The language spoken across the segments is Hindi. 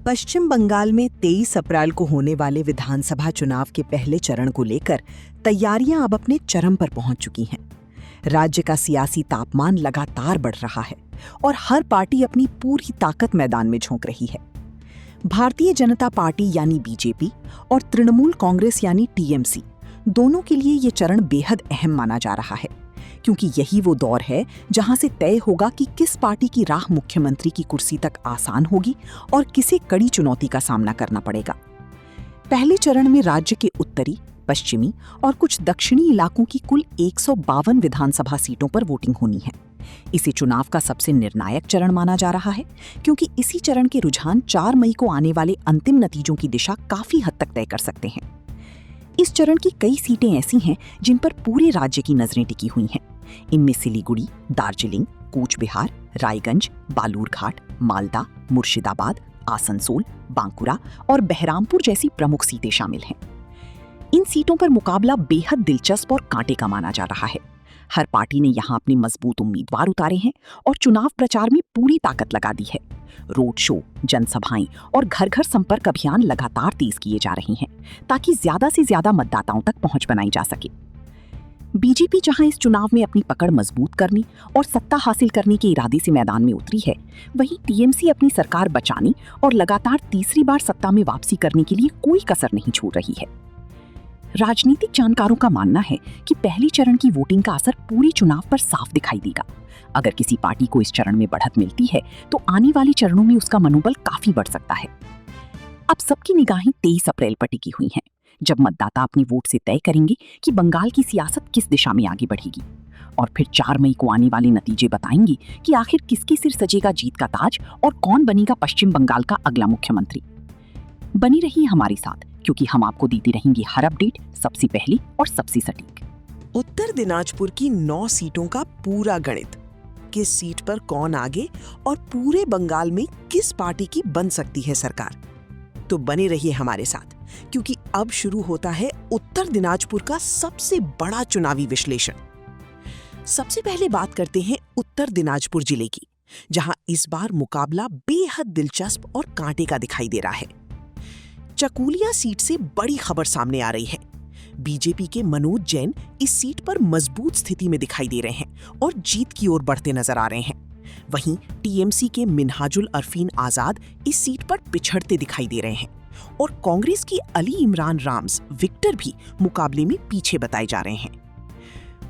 पश्चिम बंगाल में 23 अप्रैल को होने वाले विधानसभा चुनाव के पहले चरण को लेकर तैयारियां अब अपने चरम पर पहुंच चुकी हैं। राज्य का सियासी तापमान लगातार बढ़ रहा है और हर पार्टी अपनी पूरी ताकत मैदान में झोंक रही है। भारतीय जनता पार्टी यानी बीजेपी और तृणमूल कांग्रेस यानी टीएमसी दोनों के लिए ये चरण बेहद अहम माना जा रहा है, क्योंकि यही वो दौर है जहां से तय होगा कि किस पार्टी की राह मुख्यमंत्री की कुर्सी तक आसान होगी और किसे कड़ी चुनौती का सामना करना पड़ेगा। पहले चरण में राज्य के उत्तरी, पश्चिमी और कुछ दक्षिणी इलाकों की कुल 152 विधानसभा सीटों पर वोटिंग होनी है। इसे चुनाव का सबसे निर्णायक चरण माना जा रहा है, क्योंकि इसी चरण के रुझान 4 मई को आने वाले अंतिम नतीजों की दिशा काफी हद तक तय कर सकते हैं। इस चरण की कई सीटें ऐसी हैं जिन पर पूरे राज्य की नजरें टिकी हुई हैं। इनमें सिलीगुड़ी, दार्जिलिंग, कूच बिहार, रायगंज, बालूरघाट, मालदा, मुर्शिदाबाद, आसनसोल, बांकुरा और बहरामपुर जैसी प्रमुख सीटें शामिल हैं। इन सीटों पर मुकाबला बेहद दिलचस्प और कांटे का माना जा रहा है। हर पार्टी ने यहां अपने मजबूत उम्मीदवार उतारे हैं और चुनाव प्रचार में पूरी ताकत लगा दी है। रोड शो, जनसभाएं और घर घर संपर्क अभियान लगातार तेज किए जा रहे हैं, ताकि ज्यादा से ज्यादा मतदाताओं तक पहुंच बनाई जा सके। बीजेपी जहां इस चुनाव में अपनी पकड़ मजबूत करने और सत्ता हासिल करने के इरादे से मैदान में उतरी है, वहीं टीएमसी अपनी सरकार बचाने और लगातार तीसरी बार सत्ता में वापसी करने के लिए कोई कसर नहीं छोड़ रही है। राजनीतिक जानकारों का मानना है कि पहले चरण की वोटिंग का असर पूरे चुनाव पर साफ दिखाई देगा। अगर किसी पार्टी को इस चरण में बढ़त मिलती है तो आने वाले चरणों में उसका मनोबल काफी बढ़ सकता है। अब सबकी निगाहें 23 अप्रैल पर टिकी हुई हैं, जब मतदाता अपने वोट से तय करेंगे कि बंगाल की सियासत किस दिशा में आगे बढ़ेगी। और फिर 4 मई को आने वाले नतीजे बताएंगे कि आखिर किसके सिर सजेगा जीत का ताज और कौन बनेगा पश्चिम बंगाल का अगला मुख्यमंत्री। बनी रहिए हमारे साथ, क्योंकि हम आपको देते रहेंगे हर अपडेट सबसे पहले और सबसे सटीक। उत्तर दिनाजपुर की 9 सीटों का पूरा गणित, किस सीट पर कौन आगे और पूरे बंगाल में किस पार्टी की बन सकती है सरकार। तो बने रहिए हमारे साथ, क्योंकि अब शुरू होता है उत्तर दिनाजपुर का सबसे बड़ा चुनावी विश्लेषण। सबसे पहले बात करते हैं उत्तर दिनाजपुर जिले की, जहां इस बार मुकाबला बेहद दिलचस्प और कांटे का दिखाई दे रहा है। चकुलिया सीट से बड़ी खबर सामने आ रही है। बीजेपी के मनोज जैन इस सीट पर मजबूत स्थिति में दिखाई दे रहे हैं और जीत की ओर बढ़ते नजर आ रहे हैं। वहीं टीएमसी के मिन्हाजुल अरफीन आजाद इस सीट पर पिछड़ते दिखाई दे रहे हैं और कांग्रेस की अली इमरान राम्स विक्टर भी मुकाबले में पीछे बताए जा रहे हैं।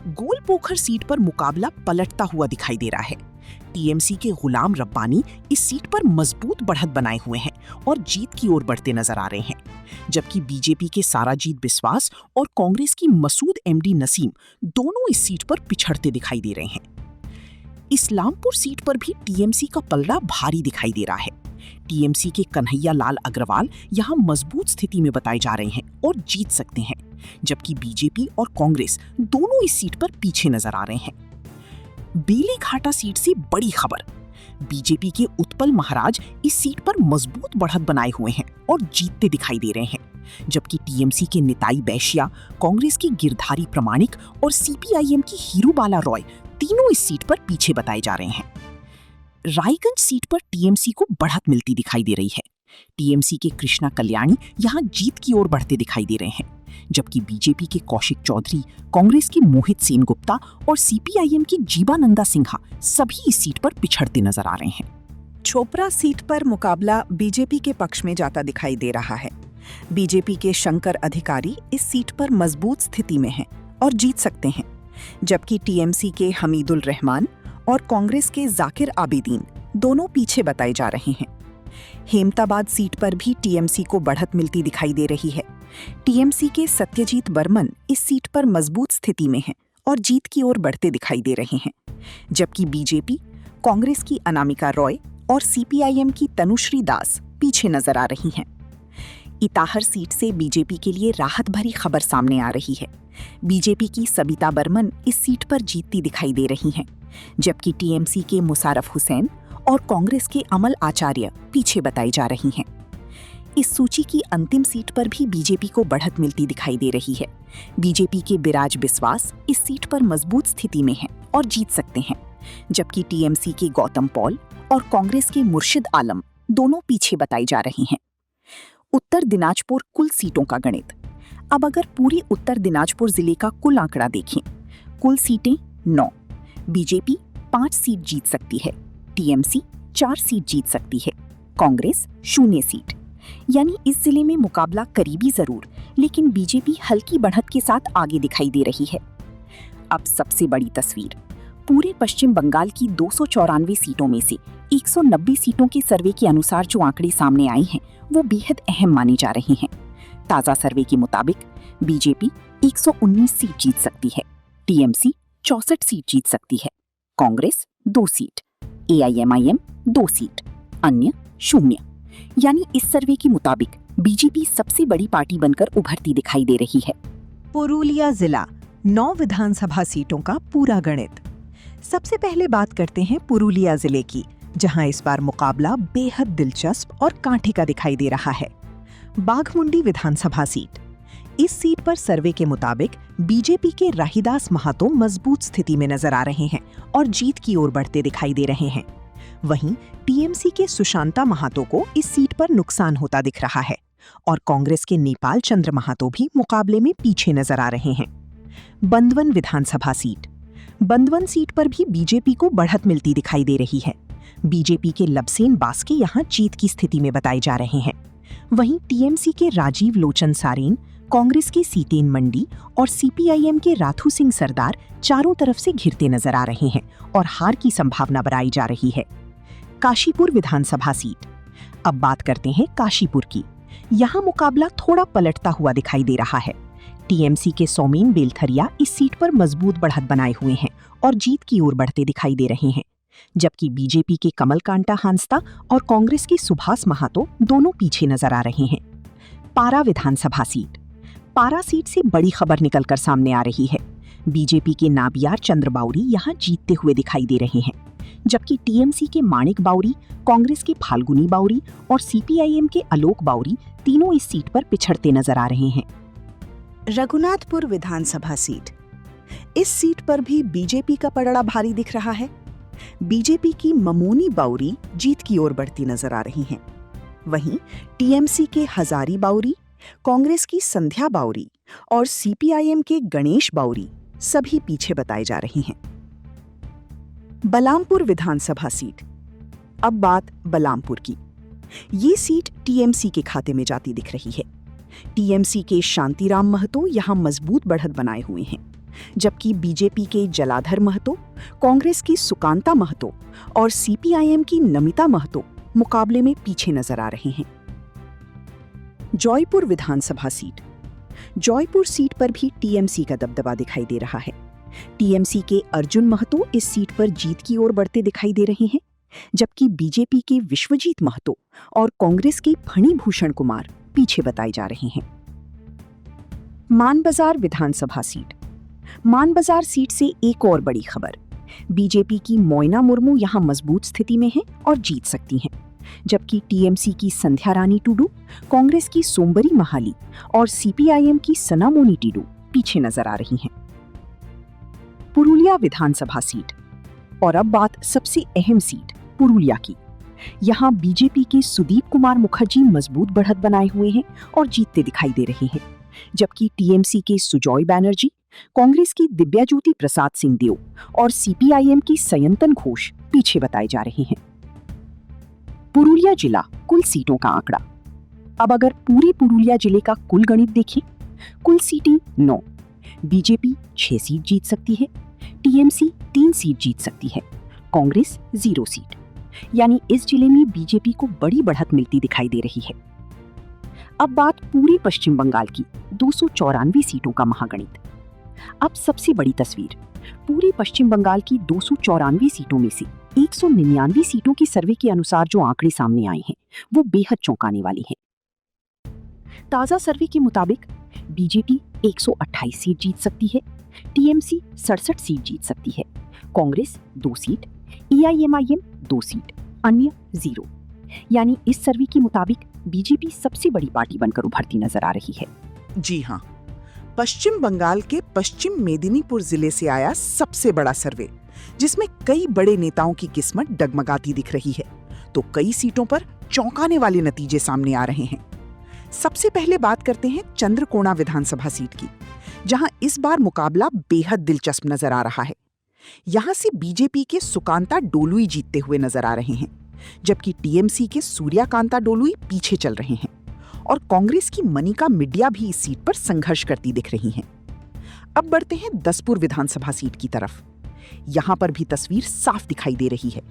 गोलपोखर सीट पर मुकाबला पलटता हुआ दिखाई दे रहा है। टीएमसी के गुलाम रब्बानी इस सीट पर मजबूत बढ़त बनाए हुए हैं और जीत की ओर बढ़ते नजर आ रहे हैं, जबकि बीजेपी के साराजीत बिस्वास और कांग्रेस की मसूद एमडी नसीम दोनों इस सीट पर पिछड़ते दिखाई दे रहे हैं। इस्लामपुर सीट पर भी टीएमसी का पलड़ा भारी दिखाई दे रहा है। टीएमसी के कन्हैया लाल अग्रवाल यहां मजबूत स्थिति में बताए जा रहे हैं और जीत सकते हैं, जबकि बीजेपी और कांग्रेस दोनों इस सीट पर पीछे नजर आ रहे हैं। बेलीघाटा सीट से बड़ी खबर, बीजेपी के उत्पल महाराज इस सीट पर मजबूत बढ़त बनाए हुए हैं और जीतते दिखाई दे रहे हैं, जबकि टीएमसी के निताई बैशिया, कांग्रेस की गिरधारी प्रमाणिक और सीपीआईएम की हीरूबाला रॉय तीनों इस सीट पर पीछे बताए जा रहे हैं। रायगंज सीट पर टीएमसी को बढ़त मिलती दिखाई दे रही है। टीएमसी के कृष्णा कल्याणी यहां जीत की ओर बढ़ते दिखाई दे रहे हैं, जबकि बीजेपी के कौशिक चौधरी, कांग्रेस के मोहित सेनगुप्ता और सीपीआईएम की जीवानंदा सिन्हा सभी इस सीट पर पिछड़ते नजर आ रहे हैं। छोपरा सीट पर मुकाबला बीजेपी के पक्ष में जाता दिखाई दे रहा है। बीजेपी के शंकर अधिकारी इस सीट पर मजबूत स्थिति में हैं और जीत सकते हैं, जबकि टीएमसी के हमीदुल रहमान और कांग्रेस के जाकिर आबिदीन दोनों पीछे बताए जा रहे हैं। हेमताबाद सीट पर भी टीएमसी को बढ़त मिलती दिखाई दे रही है। टीएमसी के सत्यजीत बर्मन इस सीट पर मजबूत स्थिति में हैं और जीत की ओर बढ़ते दिखाई दे रहे हैं, जबकि बीजेपी, कांग्रेस की अनामिका रॉय और सीपीआईएम की तनुश्री दास पीछे नजर आ रही हैं। इताहर सीट से बीजेपी के लिए राहत भरी खबर सामने आ रही है। बीजेपी की सबिता बर्मन इस सीट पर जीतती दिखाई दे रही हैं, जबकि टीएमसी के मुशारफ हुसैन और कांग्रेस के अमल आचार्य पीछे बताई जा रही हैं। इस सूची की अंतिम सीट पर भी बीजेपी को बढ़त मिलती दिखाई दे रही है। बीजेपी के बिराज बिस्वास इस सीट पर मजबूत स्थिति में हैं और जीत सकते हैं, जबकि टीएमसी के गौतम पॉल और कांग्रेस के मुर्शिद आलम दोनों पीछे बताई जा रही हैं। उत्तर दिनाजपुर कुल सीटों का गणित। अब अगर पूरी उत्तर दिनाजपुर जिले का कुल आंकड़ा देखें, कुल सीटें 9। बीजेपी 5 सीट जीत सकती है, टीएमसी 4 सीट जीत सकती है, कांग्रेस 0 सीट। यानी इस जिले में मुकाबला करीबी जरूर, लेकिन बीजेपी हल्की बढ़त के साथ आगे दिखाई दे रही है। अब सबसे बड़ी तस्वीर। पूरे पश्चिम बंगाल की 294 सीटों में से 190 सीटों के सर्वे के अनुसार जो आंकड़े सामने आए हैं वो बेहद अहम माने जा रहे हैं। ताजा सर्वे के मुताबिक बीजेपी 119 सीट जीत सकती है, टीएमसी 64 सीट जीत सकती है, कांग्रेस 2 सीट, एआईएमआईएम 2 सीट, अन्य 0। यानी इस सर्वे के मुताबिक बीजेपी सबसे बड़ी पार्टी बनकर उभरती दिखाई दे रही है। पुरुलिया जिला 9 विधानसभा सीटों का पूरा गणित। सबसे पहले बात करते हैं पुरुलिया जिले की, जहां इस बार मुकाबला बेहद दिलचस्प और कांटे का दिखाई दे रहा है। बाघमुंडी विधानसभा सीट। इस सीट पर सर्वे के मुताबिक बीजेपी के राहीदास महातो मजबूत स्थिति में नजर आ रहे हैं और जीत की ओर बढ़ते दिखाई दे रहे हैं। वहीं टीएमसी के सुशांता महातो को इस सीट पर नुकसान होता दिख रहा है और कांग्रेस के नेपाल चंद्र महातो भी मुकाबले में पीछे नजर आ रहे हैं। बंदवन विधानसभा सीट। बंदवन सीट पर भी बीजेपी को बढ़त मिलती दिखाई दे रही है। बीजेपी के लबसेन बास्के यहां जीत की स्थिति में बताए जा रहे हैं। वहीं टीएमसी के राजीव लोचन सारेन, कांग्रेस के सीतेन मंडी और सीपीआईएम के राथू सिंह सरदार चारों तरफ से घिरते नजर आ रहे हैं और हार की संभावना बढ़ाई जा रही है। काशीपुर विधानसभा सीट। अब बात करते हैं काशीपुर की। यहां मुकाबला थोड़ा पलटता हुआ दिखाई दे रहा है। टीएमसी के सौमेन बेलथरिया इस सीट पर मजबूत बढ़त बनाए हुए हैं और जीत की ओर बढ़ते दिखाई दे रहे हैं, जबकि बीजेपी के कमलकांता हांसदा और कांग्रेस के सुभाष महातो दोनों पीछे नजर आ रहे हैं। पारा विधानसभा सीट। पारा सीट से बड़ी खबर निकलकर सामने आ रही है। बीजेपी के नाबियार चंद्र बाउरी यहां जीतते हुए दिखाई दे रहे हैं, जबकि टीएमसी के माणिक बाउरी, कांग्रेस के फाल्गुनी बाउरी और सीपीआईएम के आलोक बाउरी तीनों इस सीट पर पिछड़ते नजर आ रहे हैं। रघुनाथपुर विधानसभा सीट। इस सीट पर भी बीजेपी का पलड़ा भारी दिख रहा है। बीजेपी की ममोनी बाउरी जीत की ओर बढ़ती नजर आ रही हैं। वहीं टीएमसी के हजारी बाउरी, कांग्रेस की संध्या बाउरी और सीपीआईएम के गणेश बाउरी सभी पीछे बताए जा रहे हैं। बलामपुर विधानसभा सीट। अब बात बलामपुर की। ये सीट टीएमसी के खाते में जाती दिख रही है। टीएमसी के शांतिराम महतो यहां मजबूत बढ़त बनाए हुए हैं, जबकि बीजेपी के जलाधर महतो, कांग्रेस की सुकांता महतो और सीपीआईएम की नमिता महतो मुकाबले में पीछे नजर आ रहे हैं। जौयपुर विधानसभा सीट। जौयपुर सीट पर भी टीएमसी का दबदबा दिखाई दे रहा है। टीएमसी के अर्जुन महतो इस सीट पर जीत की ओर बढ़ते दिखाई दे रहे हैं, जबकि बीजेपी के विश्वजीत महतो और कांग्रेस के फणिभूषण कुमार पीछे बताए जा रहे हैं। मानबाजार विधानसभा सीट। मानबाजार सीट से एक और बड़ी खबर। बीजेपी की मोइना मुर्मू यहां मजबूत स्थिति में हैं और जीत सकती हैं, जबकि टीएमसी की संध्या रानी टुडू, कांग्रेस की सोमबरी महाली और सीपीआईएम की सनामोनी टिडू पीछे नजर आ रही हैं। पुरुलिया विधानसभा सीट। और अब बात सबसे अहम सीट पुरुलिया की। यहां बीजेपी के सुदीप कुमार मुखर्जी मजबूत बढ़त बनाए हुए हैं और जीतते दिखाई दे रहे हैं, जबकि टीएमसी के सुजॉय बैनर्जी, कांग्रेस की दिव्याज्योति प्रसाद सिंह देव और सीपीआईएम की सयंतन घोष पीछे बताए जा रहे हैं। पुरुलिया जिला कुल सीटों का आंकड़ा। अब अगर पूरे पुरुलिया जिले का कुल गणित देखें, कुल सीटें 9। बीजेपी 6 सीट जीत सकती है, टीएमसी 3 सीट जीत सकती है, कांग्रेस 0 सीट। यानी इस जिले में बीजेपी को बड़ी बढ़त मिलती दिखाई दे रही है। अब बात पूरे पश्चिम बंगाल की 294 सीटों का महागणित। अब सबसे बड़ी तस्वीर। पूरे पश्चिम बंगाल की 294 सीटों में से 199 सीटों के सर्वे के अनुसार जो आंकड़े सामने आए हैं वो बेहद चौंकाने वाले हैं। ताजा सर्वे के मुताबिक बीजेपी 128 सीट जीत सकती है, टीएमसी 67 सीट जीत सकती है, कांग्रेस 2 सीट, एआईएमआईएम 2 सीट, अन्य 0। यानी इस सर्वे के मुताबिक बीजेपी सबसे बड़ी पार्टी बनकर उभरती नजर आ रही है। जी हाँ, पश्चिम बंगाल के पश्चिम मेदिनीपुर जिले से आया सबसे बड़ा सर्वे, जिसमें कई बड़े नेताओं की किस्मत डगमगाती दिख रही है, तो कई सीटों पर चौंकाने वाले नतीजे सामने आ रहे हैं। सबसे पहले बात करते हैं चंद्रकोना विधानसभा सीट की, जहां इस बार मुकाबला बेहद दिलचस्प नजर आ रहा है। यहां से बीजेपी के सुकांता डोलुई जीतते हुए नजर आ रहे हैं, जबकि टीएमसी के सूर्यकांता डोलुई पीछे चल रहे हैं और कांग्रेस की मनिका मिड्या भी इस सीट पर संघर्ष करती दिख रही हैं। अब बढ़ते हैं दसपुर विधानसभा सीट की तरफ। यहां पर भी तस्वीर साफ दिखाई दे रही है।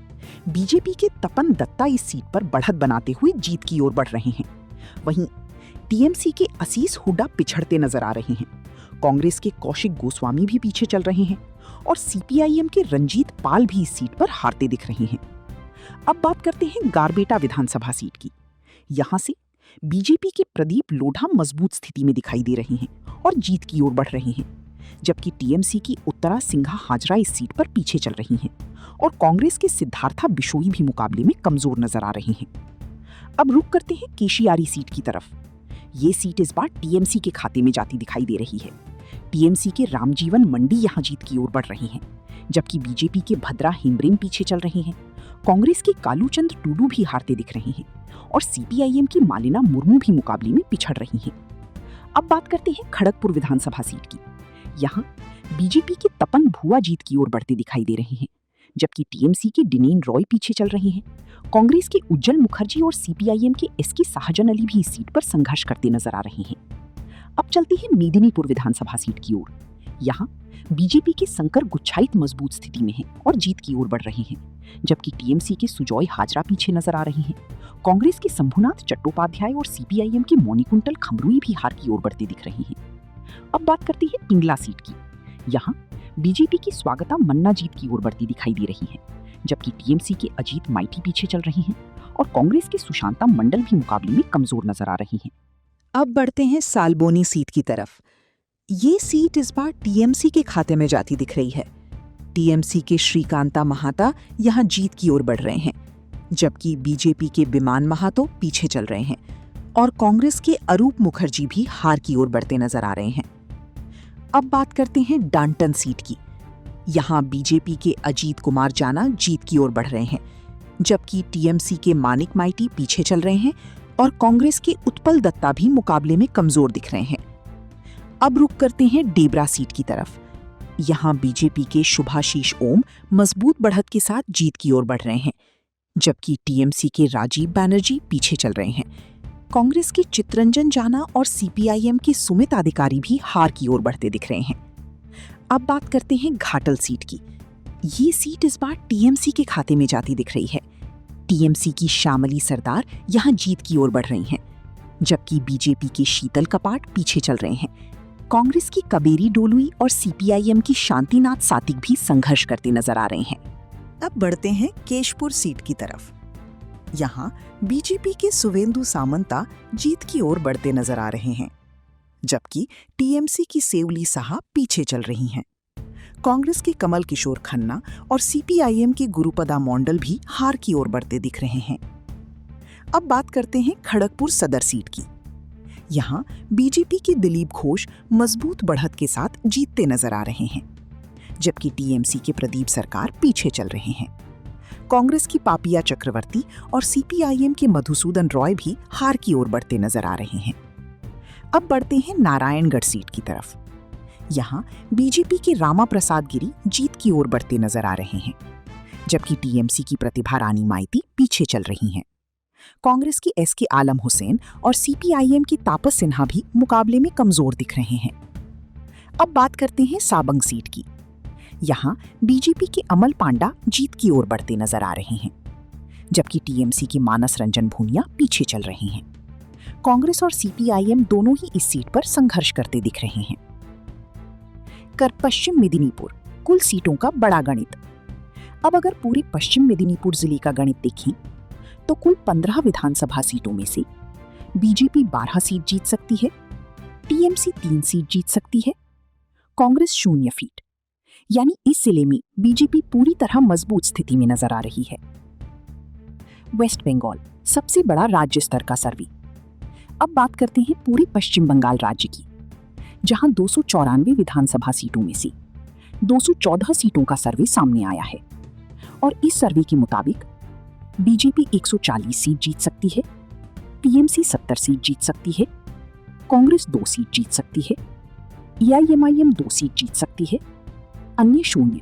बीजेपी के तपन दत्ता इस सीट पर बढ़त बनाते हुए जीत की ओर बढ़ रहे हैं। वहीं टीएमसी के असीस हुड्डा पिछड़ते नजर आ रहे हैं। कांग्रेस के कौशिक गोस्वामी भी पीछे चल रहे हैं और सीपीआईएम के रंजीत पाल भी इस सीट पर हारते दिख रहे हैं। अब बात करते हैं गारबेटा विधानसभा सीट की। यहां से बीजेपी के प्रदीप लोढ़ा मजबूत स्थिति में दिखाई दे रहे हैं और जीत की ओर बढ़ रहे हैं, जबकि टीएमसी की उत्तरा सिंघा हाजरा इस सीट पर पीछे चल रही हैं और कांग्रेस के सिद्धार्था बिशोई भी मुकाबले में कमजोर नजर आ रहे हैं। अब रुख करते हैं केशियारी सीट की तरफ। ये सीट इस बार टीएमसी के खाते में जाती दिखाई दे रही है। टीएमसी के रामजीवन मंडी यहां जीत की ओर बढ़ रहे हैं, जबकि बीजेपी के भद्रा हेम्ब्रेम पीछे चल रहे हैं। कांग्रेस के कालूचंद टूडू भी हारते दिख रहे हैं और सीपीआईएम की मालिना मुर्मू भी मुकाबले में पिछड़ रही हैं। अब बात करते हैं खड़गपुर विधानसभा सीट की। यहाँ बीजेपी के तपन भुआ जीत की ओर बढ़ते दिखाई दे रहे हैं, जबकि टीएमसी के डिनेन रॉय पीछे चल रहे हैं। कांग्रेस के उज्जवल मुखर्जी और सीपीआईएम के एसके शाहजन अली भी इस सीट पर संघर्ष करते नजर आ रहे हैं। अब चलती है मेदिनीपुर विधानसभा सीट की ओर। यहाँ बीजेपी के शंकर गुच्छाइत मजबूत स्थिति में हैं और जीत की ओर बढ़ रहे हैं, जबकि टीएमसी के सुजॉय हाजरा पीछे नजर आ रहे हैं। कांग्रेस के शंभुनाथ चट्टोपाध्याय और सीपीआईएम के मोनिकुंटल खमरुई भी हार की ओर बढ़ते दिख रहे हैं। अब बात करते हैं पिंगला सीट की। यहाँ बीजेपी की स्वागता मन्ना जीत की ओर बढ़ती दिखाई दे रही है, जबकि टीएमसी के अजीत माइती पीछे चल रहे हैं और कांग्रेस के सुशांता मंडल भी मुकाबले में कमजोर नजर आ रही हैं। अब बढ़ते हैं सालबोनी सीट की तरफ। ये सीट इस बार टीएमसी के खाते में जाती दिख रही है। टीएमसी के श्रीकांता महाता यहां जीत की ओर बढ़ रहे हैं, जबकि बीजेपी के विमान महातो पीछे चल रहे हैं और कांग्रेस के अरूप मुखर्जी भी हार की ओर बढ़ते नजर आ रहे हैं। अब बात करते हैं डांटन सीट की। यहां बीजेपी के अजीत कुमार जाना जीत की ओर बढ़ रहे हैं, जबकि टीएमसी के मानिक माइती पीछे चल रहे हैं और कांग्रेस के उत्पल दत्ता भी मुकाबले में कमजोर दिख रहे हैं। अब रुख करते हैं डेबरा सीट की तरफ। यहां बीजेपी के शुभाशीष ओम मजबूत बढ़त के साथ जीत की ओर बढ़ रहे हैं, जबकि टीएमसी के राजीव बैनर्जी पीछे चल रहे हैं। कांग्रेस के चित्रंजन जाना और सीपीआईएम के सुमित अधिकारी भी हार की ओर बढ़ते दिख रहे हैं। अब बात करते हैं घाटल सीट की। ये सीट इस बार टीएमसी के खाते में जाती दिख रही है। टीएमसी की श्यामली सरदार यहां जीत की ओर बढ़ रही हैं, जबकि बीजेपी के शीतल कपाट पीछे चल रहे हैं। कांग्रेस की कबेरी डोलुई और सीपीआईएम की शांतिनाथ सातिक भी संघर्ष करते नजर आ रहे हैं। अब बढ़ते हैं केशपुर सीट की तरफ। यहाँ बीजेपी के सुवेंदु सामंता जीत की ओर बढ़ते नजर आ रहे हैं, जबकि टीएमसी की सेवली साहा पीछे चल रही हैं। कांग्रेस के कमल किशोर खन्ना और सीपीआईएम की गुरुपदा मोंडल भी हार की ओर बढ़ते दिख रहे हैं। अब बात करते हैं खड़गपुर सदर सीट की। यहाँ बीजेपी के दिलीप घोष मजबूत बढ़त के साथ जीतते नजर आ रहे हैं, जबकि टीएमसी के प्रदीप सरकार पीछे चल रहे हैं। कांग्रेस की पापिया चक्रवर्ती और सीपीआईएम के मधुसूदन रॉय भी हार की ओर बढ़ते नजर आ रहे हैं। अब बढ़ते हैं नारायणगढ़ सीट की तरफ। यहाँ बीजेपी के रामा प्रसाद गिरी जीत की ओर बढ़ते नजर आ रहे हैं, जबकि टीएमसी की प्रतिभा रानी माइती पीछे चल रही हैं। कांग्रेस की एसके आलम हुसैन और सीपीआईएम की तापस सिन्हा भी मुकाबले में कमजोर दिख रहे हैं। अब बात करते हैं साबंग सीट की। यहाँ बीजेपी के अमल पांडा जीत की ओर बढ़ते नजर आ रहे हैं, जबकि टीएमसी के मानस रंजन भूनिया पीछे चल रहे हैं। कांग्रेस और सीपीआईएम दोनों ही इस सीट पर संघर्ष करते दिख रहे हैं। कर पश्चिम मेदिनीपुर कुल सीटों का बड़ा गणित। अब अगर पूरे पश्चिम मेदिनीपुर जिले का गणित देखें तो कुल 15 विधानसभा सीटों में से बीजेपी 12 सीट जीत सकती है, टीएमसी 3 सीट जीत सकती है, कांग्रेस 0 सीट। यानी इस जिले में बीजेपी पूरी तरह मजबूत स्थिति में नजर आ रही है। वेस्ट बंगाल सबसे बड़ा राज्य स्तर का सर्वे। अब बात करते हैं पूरे पश्चिम बंगाल राज्य की, जहां 294 विधानसभा सीटों में से 214 सीटों का सर्वे सामने आया है और इस सर्वे के मुताबिक बीजेपी 140 सीट जीत सकती है, टीएमसी 70 सीट जीत सकती है, कांग्रेस 2 सीट जीत सकती है, एआईएमआईएम 2 सीट जीत सकती है, अन्य 0